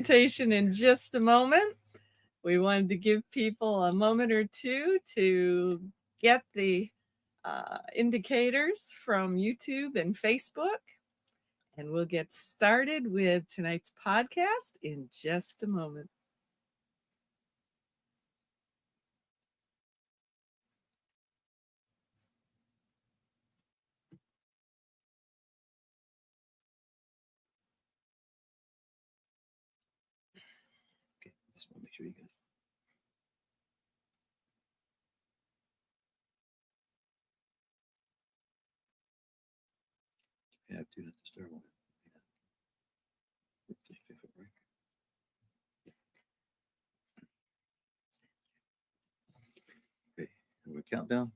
presentation in just a moment. We wanted to give people a moment or two to get the indicators from YouTube and Facebook, and we'll get started with tonight's podcast in just a moment. Okay, just want to make sure you guys. You have to not disturb on it. Take a break. Okay, we're countdown.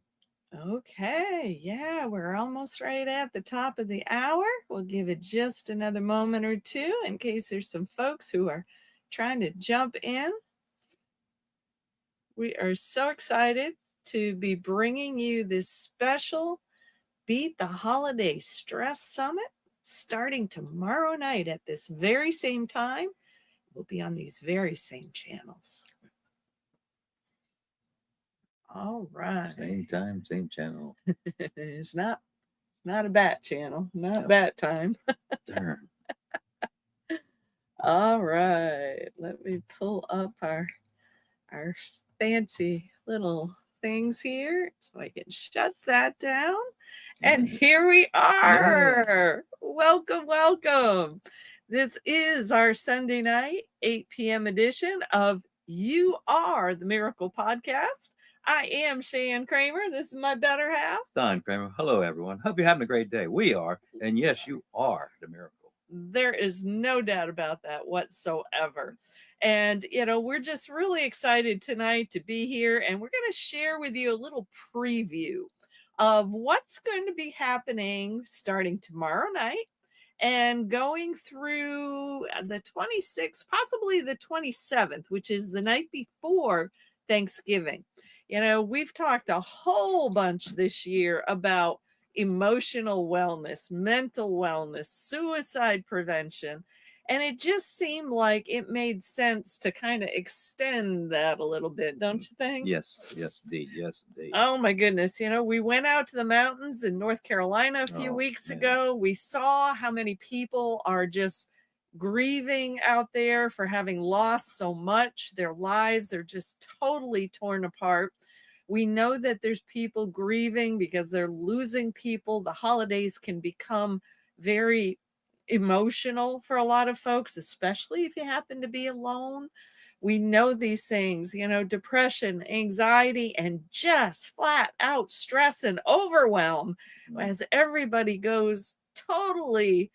Okay, yeah, we're almost right at the top of the hour. We'll give it just another moment or two in case there's some folks who are trying to jump in. We are so excited to be bringing you this special Beat the Holiday Stress Summit starting tomorrow night at this very same time. We'll be on these very same channels. All right. Same time, same channel. It's not a bat channel, not bat time. Darn. All right. Let me pull up our fancy little things here so I can shut that down. And here we are. Welcome, welcome. This is our Sunday night, 8 p.m. edition of You Are the Miracle Podcast. I am Shan Kramer. This is my better half, Don Kramer. Hello, everyone. Hope you're having a great day. We are. And yes, you are the miracle. There is no doubt about that whatsoever. And, we're just really excited tonight to be here. And we're going to share with you a little preview of what's going to be happening starting tomorrow night and going through the 26th, possibly the 27th, which is the night before Thanksgiving. We've talked a whole bunch this year about emotional wellness, mental wellness, suicide prevention. And it just seemed like it made sense to kind of extend that a little bit, don't you think? Yes, indeed. Yes, indeed. Oh, my goodness. We went out to the mountains in North Carolina a few weeks ago. We saw how many people are just grieving out there for having lost so much. Their lives are just totally torn apart. We know that there's people grieving because they're losing people. The holidays can become very emotional for a lot of folks, especially if you happen to be alone. We know these things, depression, anxiety, and just flat out stress and overwhelm as everybody goes totally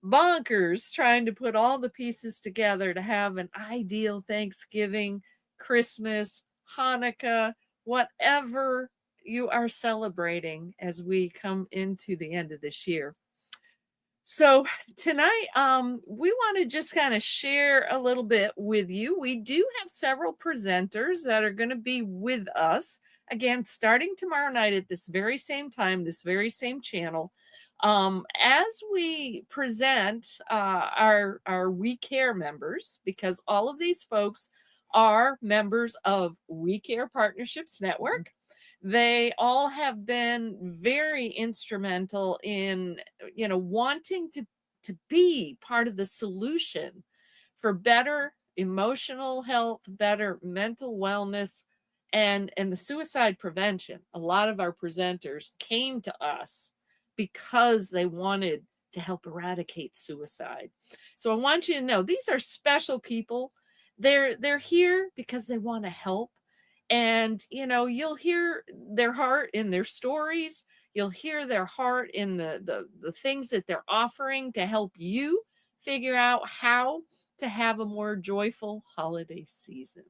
bonkers trying to put all the pieces together to have an ideal Thanksgiving, Christmas, Hanukkah, whatever you are celebrating as we come into the end of this year. So tonight, we want to just kind of share a little bit with you. We do have several presenters that are going to be with us again, starting tomorrow night at this very same time, this very same channel. As we present our We Care members, because all of these folks are members of We Care Partnerships Network. They all have been very instrumental in, wanting to be part of the solution for better emotional health, better mental wellness, and the suicide prevention. A lot of our presenters came to us because they wanted to help eradicate suicide. So I want you to know these are special people. They're here because they want to help. And, you'll hear their heart in their stories. You'll hear their heart in the things that they're offering to help you figure out how to have a more joyful holiday season.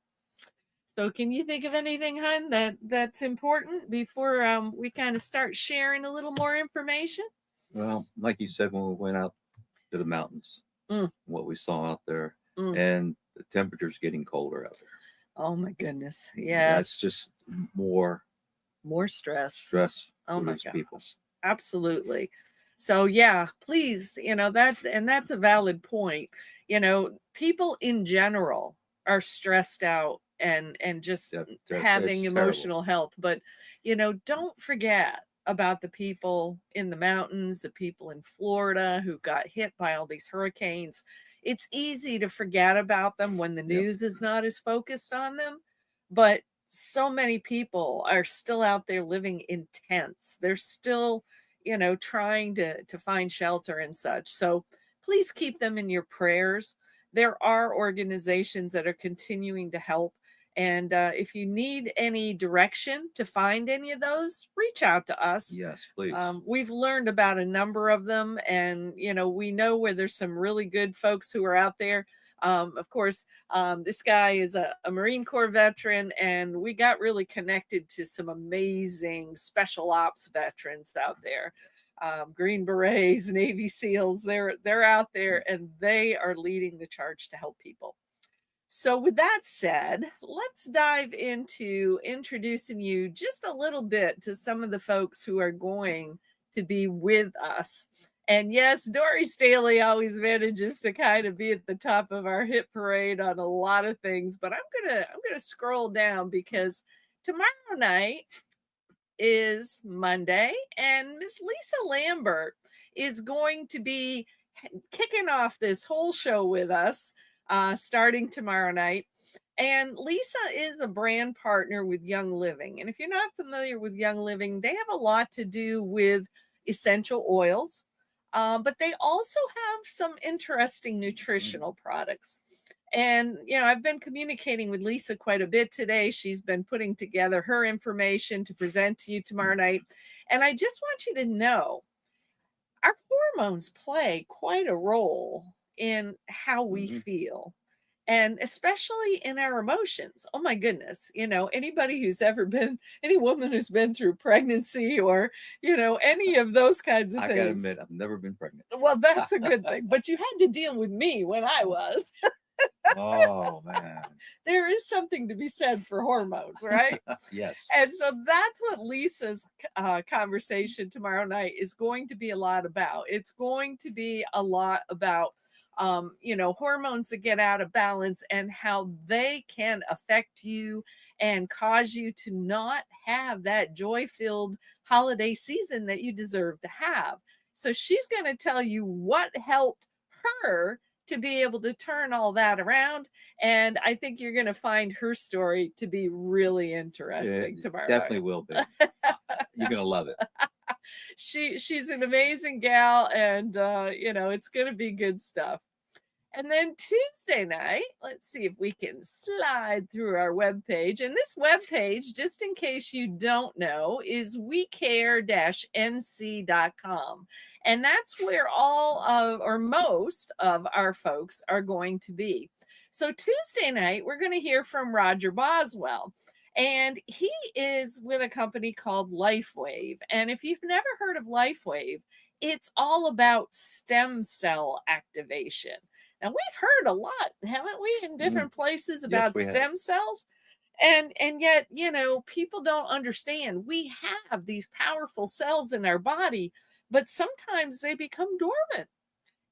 So can you think of anything, hun, that's important before we kind of start sharing a little more information? Well, like you said, when we went out to the mountains, what we saw out there, and the temperature's getting colder out there. Oh my goodness. Yeah. That's just more stress. Stress oh for my those gosh. people. Absolutely. So yeah, please, that's a valid point. People in general are stressed out and just having emotional health, but don't forget about the people in the mountains, the people in Florida who got hit by all these hurricanes. It's easy to forget about them when the news is not as focused on them, but so many people are still out there living in tents. They're still, trying to find shelter and such. So please keep them in your prayers. There are organizations that are continuing to help. And if you need any direction to find any of those, reach out to us. Yes, please. We've learned about a number of them, and we know where there's some really good folks who are out there. Of course, this guy is a Marine Corps veteran, and we got really connected to some amazing special ops veterans out there. Green Berets, Navy SEALs, they're out there, and they are leading the charge to help people. So with that said, let's dive into introducing you just a little bit to some of the folks who are going to be with us. And yes, Dory Staley always manages to kind of be at the top of our hit parade on a lot of things, but I'm gonna scroll down because tomorrow night is Monday, and Miss Lisa Lambert is going to be kicking off this whole show with us starting tomorrow night. And Lisa is a brand partner with Young Living. And if you're not familiar with Young Living, they have a lot to do with essential oils, but they also have some interesting nutritional products. And, I've been communicating with Lisa quite a bit today. She's been putting together her information to present to you tomorrow night. And I just want you to know our hormones play quite a role in how we feel, and especially in our emotions. Oh my goodness. Anybody who's ever been, any woman who's been through pregnancy or, any of those kinds of things. I gotta admit, I've never been pregnant. Well, that's a good thing, but you had to deal with me when I was. Oh man. There is something to be said for hormones, right? Yes. And so that's what Lisa's conversation tomorrow night is going to be a lot about. It's going to be a lot about hormones that get out of balance and how they can affect you and cause you to not have that joy-filled holiday season that you deserve to have. So she's going to tell you what helped her to be able to turn all that around. And I think you're going to find her story to be really interesting tomorrow. Definitely will be. You're going to love it. She's an amazing gal, and it's going to be good stuff. And then Tuesday night, let's see if we can slide through our webpage. And this webpage, just in case you don't know, is wecare-nc.com. And that's where all of, or most of our folks are going to be. So Tuesday night, we're going to hear from Roger Boswell. And he is with a company called LifeWave. And if you've never heard of LifeWave, it's all about stem cell activation. Now, we've heard a lot, haven't we, in different places about stem cells? And yet, people don't understand. We have these powerful cells in our body, but sometimes they become dormant.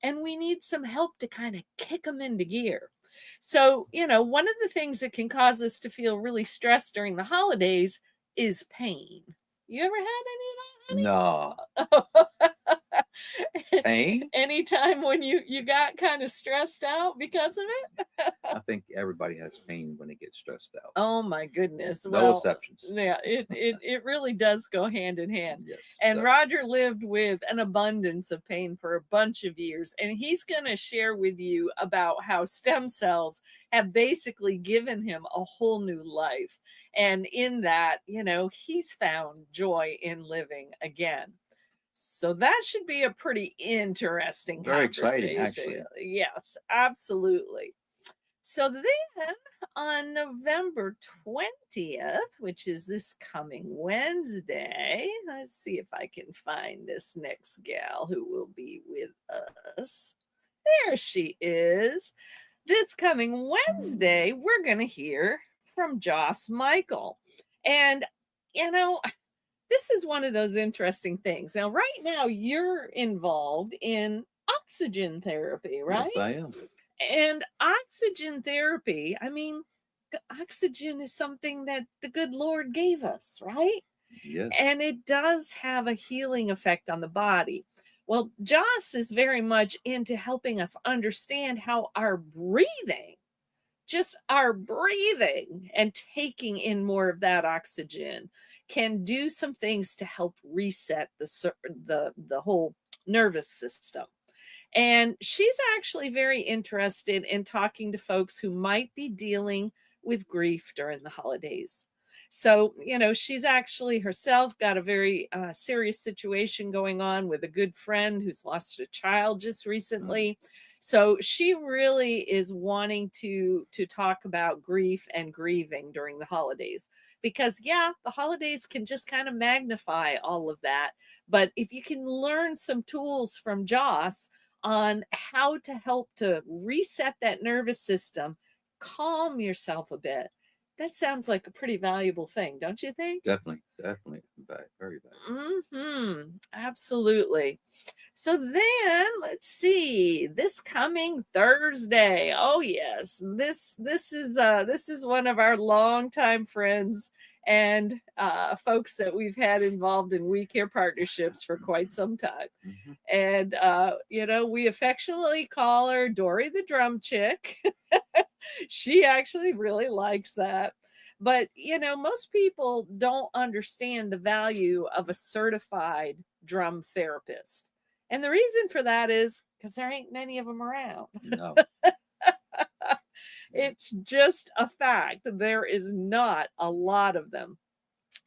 And we need some help to kind of kick them into gear. So, one of the things that can cause us to feel really stressed during the holidays is pain. You ever had any of that, honey? No. Pain? Anytime when you got kind of stressed out because of it? I think everybody has pain when they get stressed out. Oh my goodness. No exceptions. Yeah, it really does go hand in hand. Yes. And Roger lived with an abundance of pain for a bunch of years. And he's going to share with you about how stem cells have basically given him a whole new life. And in that, he's found joy in living again. So that should be a pretty interesting Very exciting, actually. Yes, absolutely. So then on November 20th, which is this coming Wednesday, let's see if I can find this next gal who will be with us. There she is. This coming Wednesday, we're going to hear from Joss Michael. And, this is one of those interesting things. Now, right now, you're involved in oxygen therapy, right? Yes, I am. And oxygen therapy, I mean, oxygen is something that the good Lord gave us, right? Yes. And it does have a healing effect on the body. Well, Joss is very much into helping us understand how our breathing, just our breathing and taking in more of that oxygen, can do some things to help reset the whole nervous system. And she's actually very interested in talking to folks who might be dealing with grief during the holidays. So, she's actually herself got a very serious situation going on with a good friend who's lost a child just recently. So she really is wanting to talk about grief and grieving during the holidays, because the holidays can just kind of magnify all of that. But if you can learn some tools from Joss on how to help to reset that nervous system, calm yourself a bit, that sounds like a pretty valuable thing, don't you think? Definitely. Very valuable. Absolutely. So then let's see, this coming Thursday. Oh yes, this is one of our longtime friends and folks that we've had involved in We Care partnerships for quite some time. And we affectionately call her Dory the Drum Chick. She actually really likes that. But most people don't understand the value of a certified drum therapist. And the reason for that is because there ain't many of them around. No. It's just a fact. There is not a lot of them.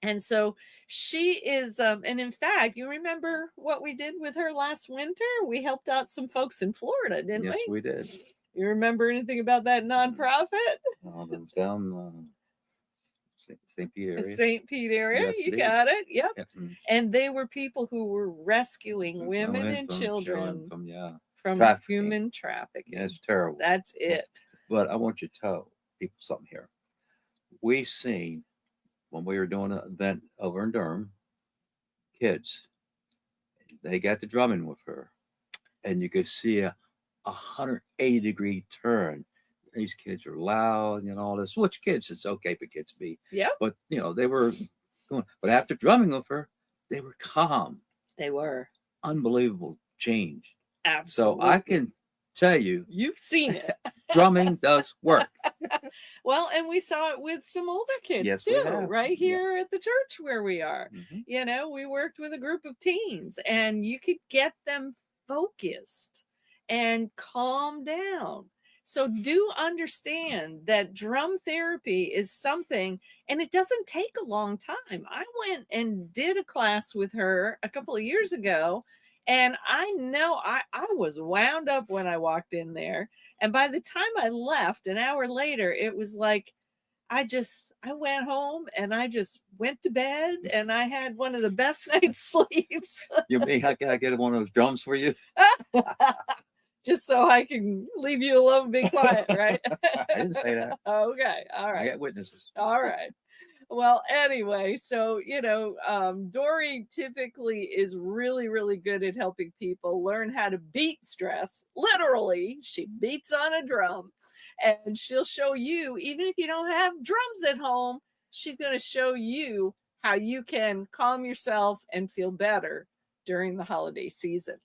And so she is, and in fact, you remember what we did with her last winter? We helped out some folks in Florida, didn't we? Yes, we did. You remember anything about that nonprofit? It was down St. Pete area. St. Pete area, Yes, you indeed. got it. Yep. Yep. And they were people who were rescuing women and children from trafficking. human trafficking. Yeah, it's terrible. That's it. But I want you to tell people something here. We seen when we were doing an event over in Durham, kids, they got the drumming with her, and you could see a 180-degree turn. These kids are loud and all this, which kids, it's okay for kids to be. Yeah. But, they were going, but after drumming with her, they were calm. They were. Unbelievable change. Absolutely. So I can tell you. You've seen it. Drumming does work. Well, and we saw it with some older kids too, right here at the church where we are. We worked with a group of teens, and you could get them focused and calm down. So do understand that drum therapy is something, and it doesn't take a long time. I went and did a class with her a couple of years ago, and I know I was wound up when I walked in there. And by the time I left, an hour later, it was like, I went home and I just went to bed, and I had one of the best night's sleeps. You mean I get one of those drums for you? Just so I can leave you alone and be quiet, right? I didn't say that. Okay. All right. I got witnesses. All right. Well, anyway, so, Dory typically is really, really good at helping people learn how to beat stress. Literally, she beats on a drum, and she'll show you, even if you don't have drums at home, she's going to show you how you can calm yourself and feel better during the holiday season.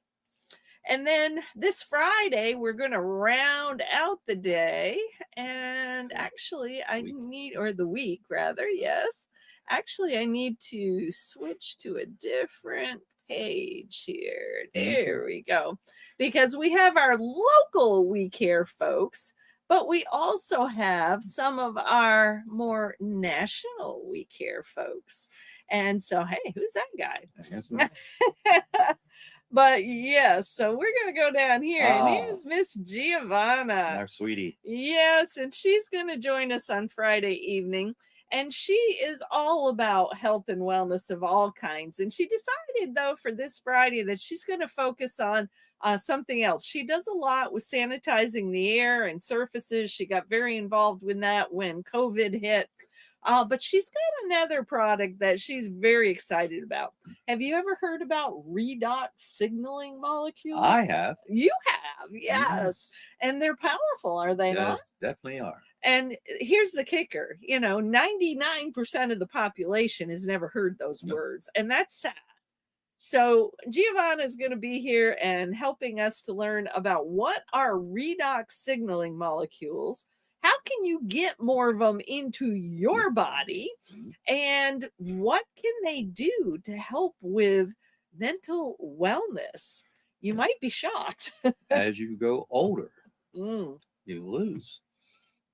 And then this Friday, we're going to round out the day. And actually, the week rather, yes. Actually, I need to switch to a different page here. There we go. Because we have our local We Care folks, but we also have some of our more national We Care folks. And so, hey, who's that guy? But yes, so we're going to go down here, and here's Miss Giovanna. Our sweetie. Yes, and she's going to join us on Friday evening, and she is all about health and wellness of all kinds. And she decided, though, for this Friday that she's going to focus on something else. She does a lot with sanitizing the air and surfaces. She got very involved with that when COVID hit. But she's got another product that she's very excited about. Have you ever heard about redox signaling molecules? I have. You have, yes. And they're powerful, are they not? Yes, definitely are. And here's the kicker, 99% of the population has never heard those words, and that's sad. So Giovanna is going to be here and helping us to learn about what are redox signaling molecules, how can you get more of them into your body, and what can they do to help with mental wellness. You might be shocked. As you go older, you lose.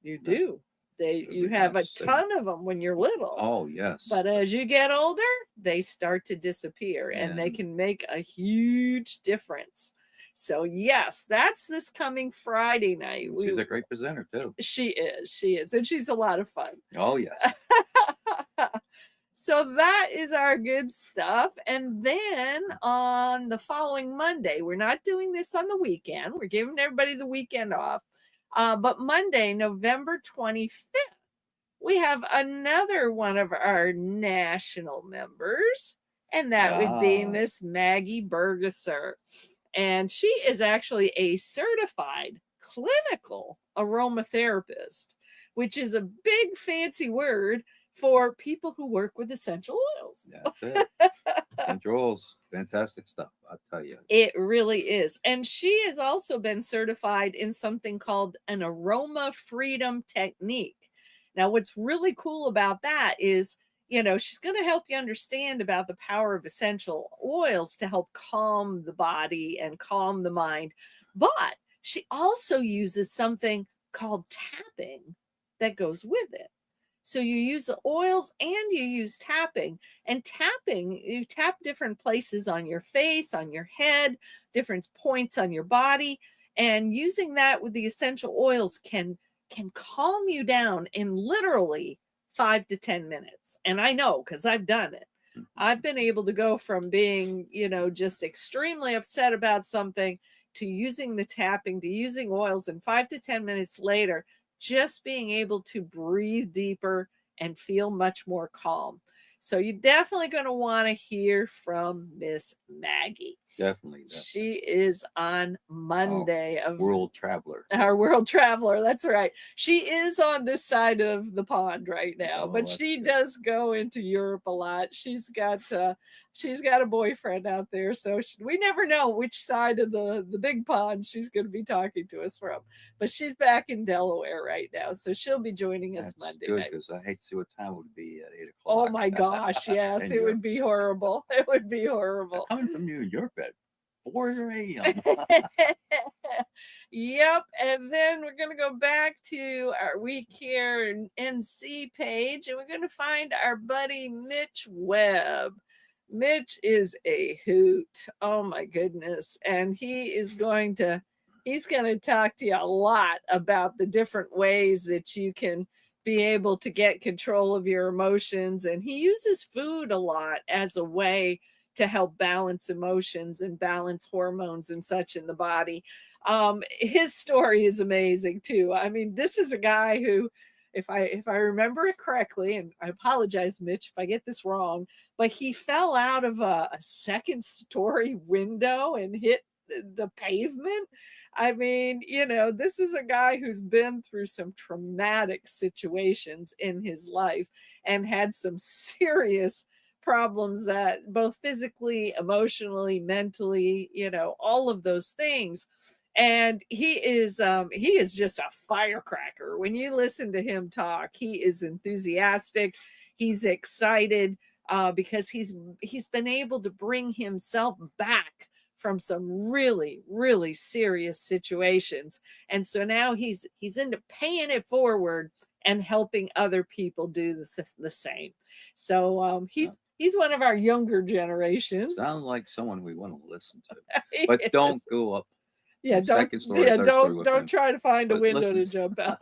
You do. You have a ton of them when you're little. Oh, yes. But as you get older, they start to disappear, and they can make a huge difference. So yes, that's this coming Friday night. She's a great presenter too. She is. And she's a lot of fun. Oh, yes. So that is our good stuff. And then on the following Monday, we're not doing this on the weekend. We're giving everybody the weekend off. But Monday, November 25th, we have another one of our national members, and that would be Miss Maggie Bergesser. And she is actually a certified clinical aromatherapist, which is a big fancy word for people who work with essential oils. That's it. Essential oils, fantastic stuff, I'll tell you. It really is. And she has also been certified in something called an aroma freedom technique. Now, what's really cool about that is, she's going to help you understand about the power of essential oils to help calm the body and calm the mind. But she also uses something called tapping that goes with it. So you use the oils and you use tapping. And tapping, you tap different places on your face, on your head, different points on your body. And using that with the essential oils can calm you down in literally 5 to 10 minutes. And I know, because I've done it. I've been able to go from being, just extremely upset about something to using the tapping, to using oils, and 5 to 10 minutes later, just being able to breathe deeper and feel much more calm. So you're definitely going to want to hear from Miss Maggie. Definitely. She is on Monday. World Traveler. Our World Traveler. That's right. She is on this side of the pond right now, but she does go into Europe a lot. She's got a boyfriend out there, so we never know which side of the big pond she's going to be talking to us from. But she's back in Delaware right now, so she'll be joining us Monday night. Because I hate to see what time it would be at 8 o'clock. Oh my gosh, yes, it would be horrible. It would be horrible. Coming from New York at 4 a.m. Yep, and then we're going to go back to our week here in NC page, and we're going to find our buddy Mitch Webb. Mitch is a hoot. Oh my goodness. And he's going to talk to you a lot about the different ways that you can be able to get control of your emotions. And he uses food a lot as a way to help balance emotions and balance hormones and such in the body. His story is amazing too. I mean, this is a guy who, if I remember it correctly, and I apologize, Mitch, if I get this wrong, but he fell out of a second-story window and hit the pavement. I mean, this is a guy who's been through some traumatic situations in his life and had some serious problems, that both physically, emotionally, mentally, all of those things. And he is just a firecracker. When you listen to him talk, he is enthusiastic. He's excited because he's been able to bring himself back from some really, really serious situations. And so now he's into paying it forward and helping other people do the same. So he's one of our younger generations. Sounds like someone we want to listen to. But don't go up. Yeah, don't try to find a window to jump out.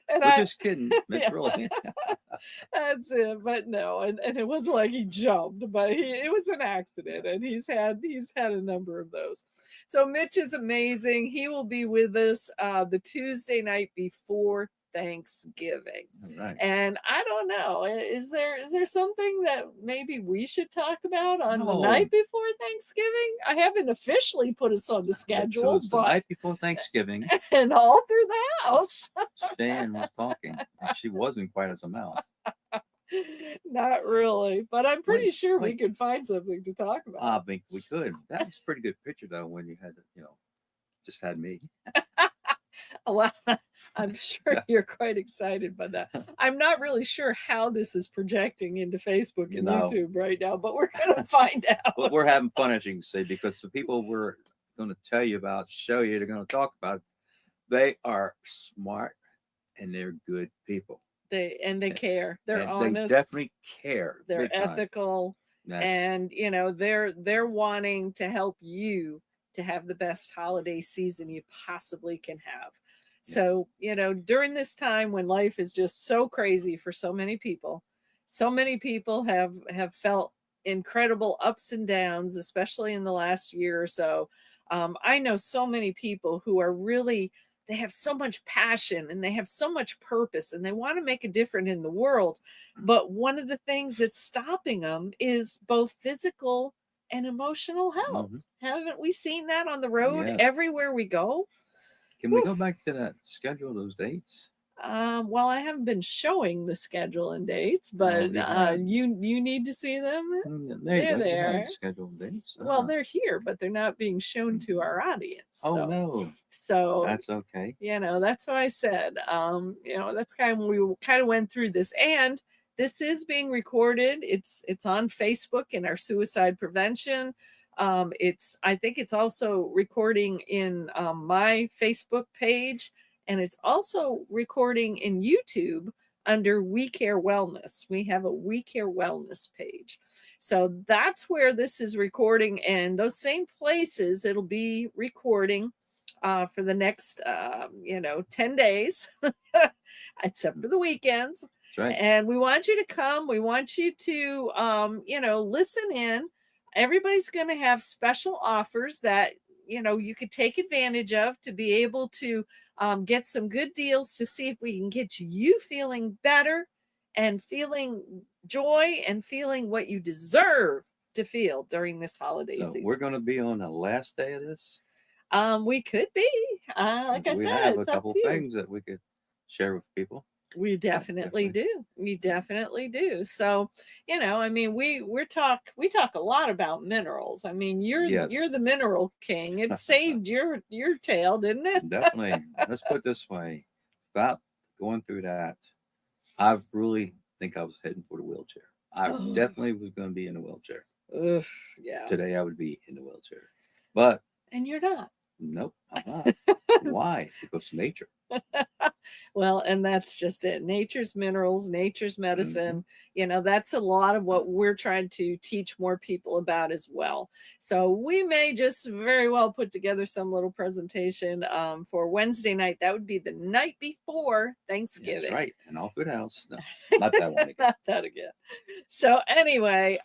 We're just kidding. Mitch, really. That's it. But no, and it wasn't like he jumped, but it was an accident, and he's had a number of those. So Mitch is amazing. He will be with us the Tuesday night before Thanksgiving. All right. And I don't know, is there something that maybe we should talk about on the No. night before Thanksgiving? I haven't officially put us on the So schedule, it's the but night before Thanksgiving. and all through the house. Shan was talking. And she wasn't quite as a mouse. Not really, but I'm pretty sure we wait. could find something to talk about. I think we could. That was a pretty good picture though when you had, just had me. Well, I'm sure you're quite excited by that. I'm not really sure how this is projecting into Facebook and No. YouTube right now, but we're going to find out. But we're having fun, as you can see, because the people we're going to tell you about, show you, they're going to talk about, they are smart and they're good people. They care. They're And honest. They definitely care. They're big time. ethical. And they're wanting to help you to have the best holiday season you possibly can have. So during this time when life is just so crazy for so many people have felt incredible ups and downs, especially in the last year or so. I know so many people who are really, they have so much passion and they have so much purpose and they want to make a difference in the world. But one of the things that's stopping them is both physical and emotional health. Mm-hmm. Haven't we seen that on the road? Yes. Everywhere we go? Can we go back to that schedule, those dates? Well, I haven't been showing the schedule and dates, but you need to see them. They're there. Scheduled dates. Well, they're here, but they're not being shown to our audience. Oh no! So that's okay. That's what I said. That's kind of when we kind of went through this, and this is being recorded. It's on Facebook in our suicide prevention. I think it's also recording in my Facebook page. And it's also recording in YouTube under We Care Wellness. We have a We Care Wellness page. So that's where this is recording. And those same places, it'll be recording for the next, 10 days, except for the weekends. That's right. And we want you to come. We want you to, listen in. Everybody's going to have special offers that, you could take advantage of to be able to get some good deals to see if we can get you feeling better and feeling joy and feeling what you deserve to feel during this holiday season. We're going to be on the last day of this. We could be. Like I said, we have a couple things that we could share with people. We definitely do. We definitely do. So, we talk a lot about minerals. I mean, you're the mineral king. It saved your tail, didn't it? Definitely. Let's put it this way. Without going through that, I really think I was heading for the wheelchair. I definitely was going to be in a wheelchair. Yeah. Today I would be in the wheelchair. And you're not. Nope, I'm not. Why? Because nature. Well, and that's just it. Nature's minerals, nature's medicine. That's a lot of what we're trying to teach more people about as well. So we may just very well put together some little presentation for Wednesday night. That would be the night before Thanksgiving. That's right. And all through the house. No, not that one again. Not that again. So anyway,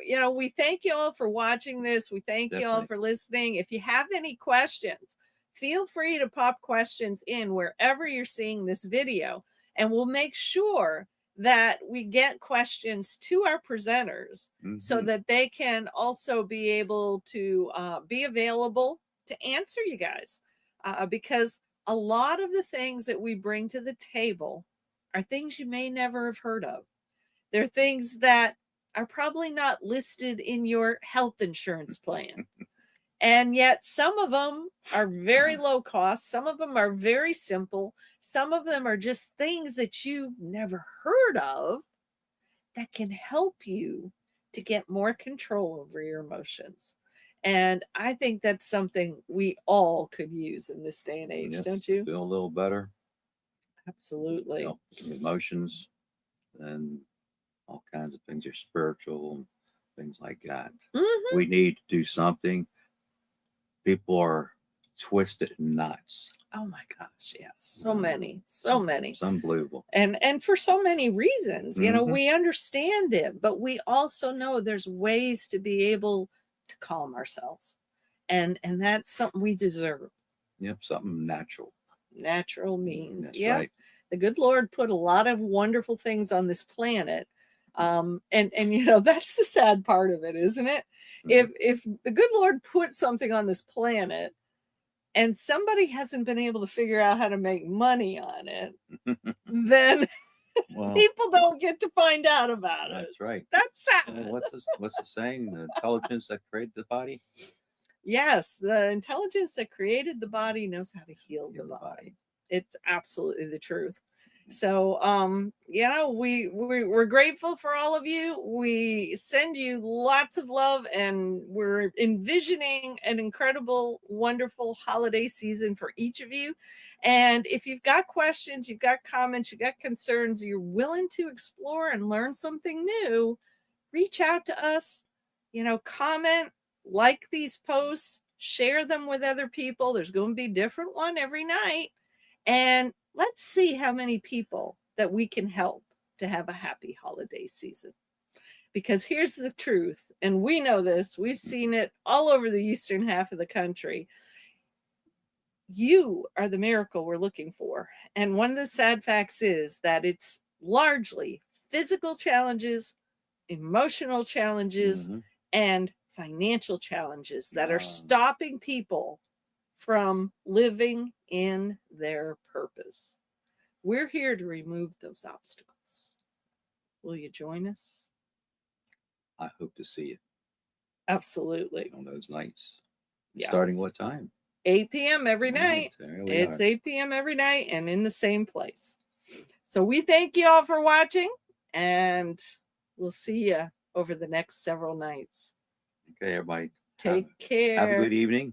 we thank you all for watching this. We thank you all for listening. If you have any questions, feel free to pop questions in wherever you're seeing this video, and we'll make sure that we get questions to our presenters so that they can also be able to be available to answer you guys. Because a lot of the things that we bring to the table are things you may never have heard of. They're things that are probably not listed in your health insurance plan. And yet some of them are very low cost. Some of them are very simple. Some of them are just things that you've never heard of that can help you to get more control over your emotions. And I think that's something we all could use in this day and age, don't you? Feel a little better. Absolutely. Emotions and all kinds of things are spiritual, things like that. We need to do something. People are twisted knots. Oh my gosh, yes. So many. It's unbelievable. And for so many reasons, we understand it, but we also know there's ways to be able to calm ourselves. And that's something we deserve. Yep, something natural. Natural means. That's right. The good Lord put a lot of wonderful things on this planet. And that's the sad part of it, isn't it? If the good Lord put something on this planet and somebody hasn't been able to figure out how to make money on it, then people don't get to find out about it. That's right. That's sad. What's the saying? The intelligence that created the body? Yes, the intelligence that created the body knows how to heal the body. It's absolutely the truth. So, we're grateful for all of you. We send you lots of love, and we're envisioning an incredible, wonderful holiday season for each of you. And if you've got questions, you've got comments, you've got concerns, you're willing to explore and learn something new, reach out to us, comment, like these posts, share them with other people. There's going to be a different one every night. And let's see how many people that we can help to have a happy holiday season. Because here's the truth, and we know this, we've seen it all over the eastern half of the country. You are the miracle we're looking for. And one of the sad facts is that it's largely physical challenges, emotional challenges, and financial challenges that are stopping people from living in their purpose. We're here to remove those obstacles. Will you join us? I hope to see you. Absolutely. On those nights. Yes. Starting what time? 8 p.m. every night. It's 8 p.m. every night and in the same place. So we thank you all for watching, and we'll see you over the next several nights. Okay, everybody. Take care. Have a good evening.